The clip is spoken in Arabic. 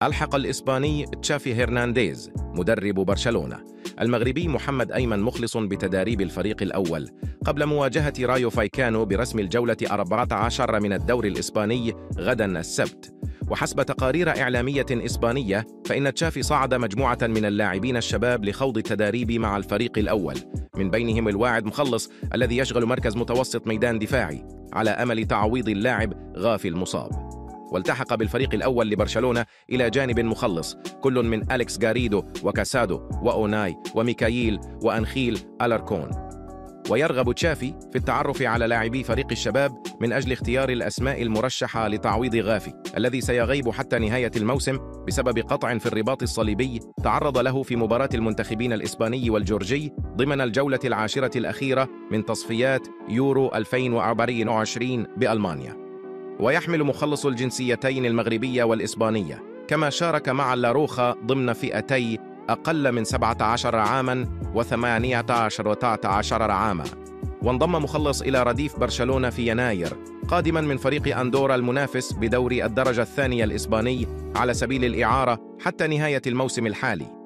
ألحق الإسباني تشافي هرنانديز مدرب برشلونة المغربي محمد أيمن مخلص بتداريب الفريق الأول قبل مواجهة رايو فايكانو برسم الجولة 14 من الدوري الإسباني غدا السبت. وحسب تقارير إعلامية إسبانية فإن تشافي صعد مجموعة من اللاعبين الشباب لخوض التداريب مع الفريق الأول، من بينهم الواعد مخلص الذي يشغل مركز متوسط ميدان دفاعي على أمل تعويض اللاعب غافي المصاب. والتحق بالفريق الأول لبرشلونة إلى جانب مخلص كل من أليكس غاريدو وكاسادو وأوناي وميكاييل وأنخيل ألاركون. ويرغب تشافي في التعرف على لاعبي فريق الشباب من أجل اختيار الأسماء المرشحة لتعويض غافي الذي سيغيب حتى نهاية الموسم بسبب قطع في الرباط الصليبي تعرض له في مباراة المنتخبين الإسباني والجورجي ضمن الجولة العاشرة الأخيرة من تصفيات يورو 2024 بألمانيا. ويحمل مخلص الجنسيتين المغربية والإسبانية، كما شارك مع اللاروخا ضمن فئتي أقل من 17 عاماً و18 و19 عاماً. وانضم مخلص إلى رديف برشلونة في يناير قادماً من فريق أندورا المنافس بدوري الدرجة الثانية الإسباني على سبيل الإعارة حتى نهاية الموسم الحالي.